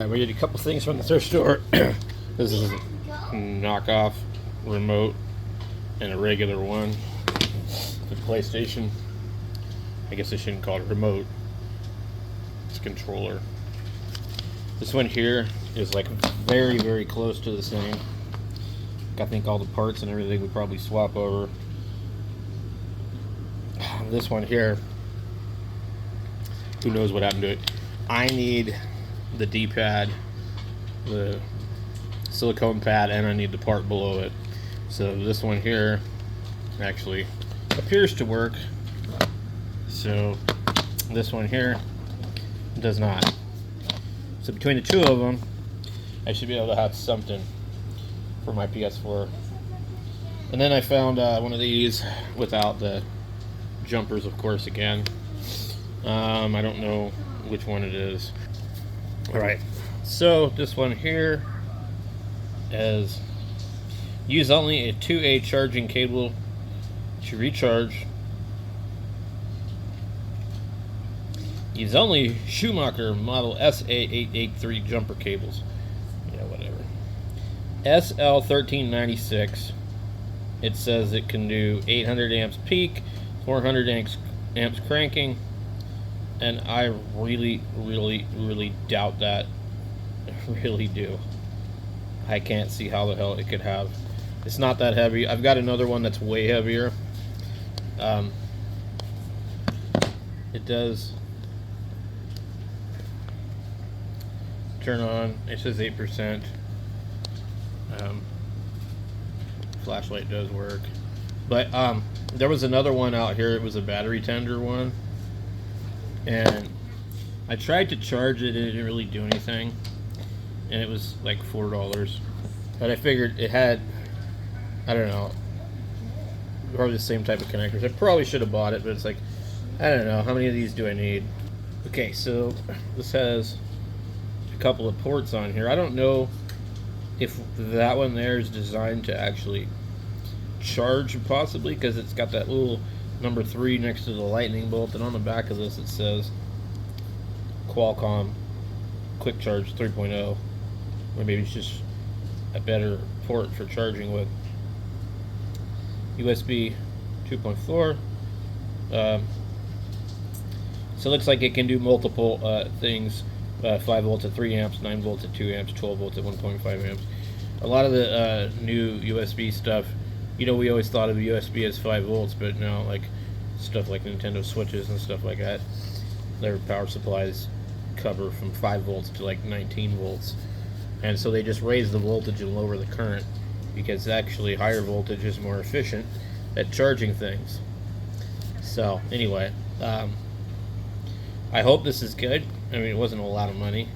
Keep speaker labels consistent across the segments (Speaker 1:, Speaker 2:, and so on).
Speaker 1: We did a couple things from the thrift store. This is a knockoff remote and a regular one for the PlayStation. I guess I shouldn't call it a remote. It's a controller. This one here is like very, very close to the same. I think all the parts and everything would probably swap over. This one here, who knows what happened to it. I need the D-pad, the silicone pad, and I need the part below it. So this one here actually appears to work. So this one here does not. So between the two of them, I should be able to have something for my PS4. And then I found one of these without the jumpers, of course, again. I don't know which one it is. Alright, so this one here is use only a 2A charging cable to recharge. Use only Schumacher model SA883 jumper cables. Yeah, whatever. SL1396. It says it can do 800 amps peak, 400 amps cranking. And I really, really, really doubt that. I really do. I can't see how the hell it could have. It's not that heavy. I've got another one that's way heavier. It does turn on. It says 8%. Flashlight does work. But there was another one out here. It was a battery tender one. And I tried to charge it and it didn't really do anything, and it was like $4. But I figured it had, I don't know, probably the same type of connectors. I probably should have bought it, but it's like, I don't know, how many of these do I need? Okay, so this has a couple of ports on here. I don't know if that one there is designed to actually charge, possibly, because it's got that little number 3 next to the lightning bolt, and on the back of this it says Qualcomm Quick Charge 3.0, or maybe it's just a better port for charging with. USB 2.4. So it looks like it can do multiple things. 5 volts at 3 amps, 9 volts at 2 amps, 12 volts at 1.5 amps. A lot of the new USB stuff, you know, we always thought of USB as 5 volts, but now, like, stuff like Nintendo Switches and stuff like that, their power supplies cover from 5 volts to like 19 volts. And so they just raise the voltage and lower the current, because actually higher voltage is more efficient at charging things. So, anyway, I hope this is good. I mean, it wasn't a lot of money.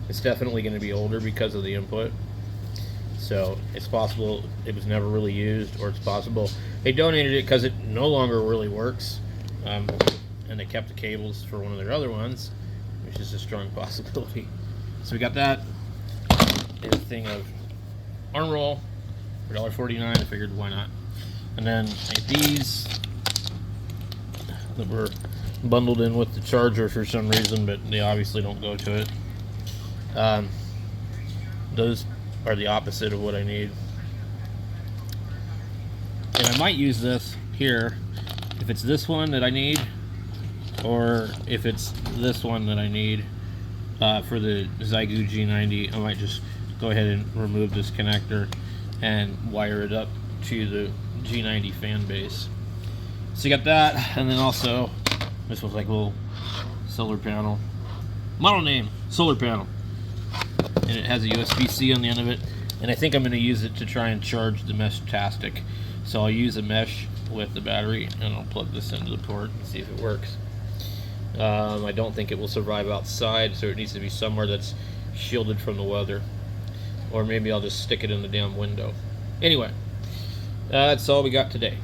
Speaker 1: It's definitely going to be older because of the input. So it's possible it was never really used, or it's possible they donated it because it no longer really works, and they kept the cables for one of their other ones, which is a strong possibility. So we got that. There's a thing of arm roll for $1.49. I figured, why not? And then I get these that were bundled in with the charger for some reason, but they obviously don't go to it. Those are the opposite of what I need. And I might use this here if it's this one that I need, or if it's this one that I need for the Zygu G90. I might just go ahead and remove this connector and wire it up to the G90 fan base. So you got that, and then also this was like a little solar panel. Model name, solar panel. And it has a USB-C on the end of it, and I think I'm going to use it to try and charge the Mesh-tastic. So I'll use a mesh with the battery, and I'll plug this into the port and see if it works. I don't think it will survive outside, so it needs to be somewhere that's shielded from the weather, or maybe I'll just stick it in the damn window. Anyway, that's all we got today.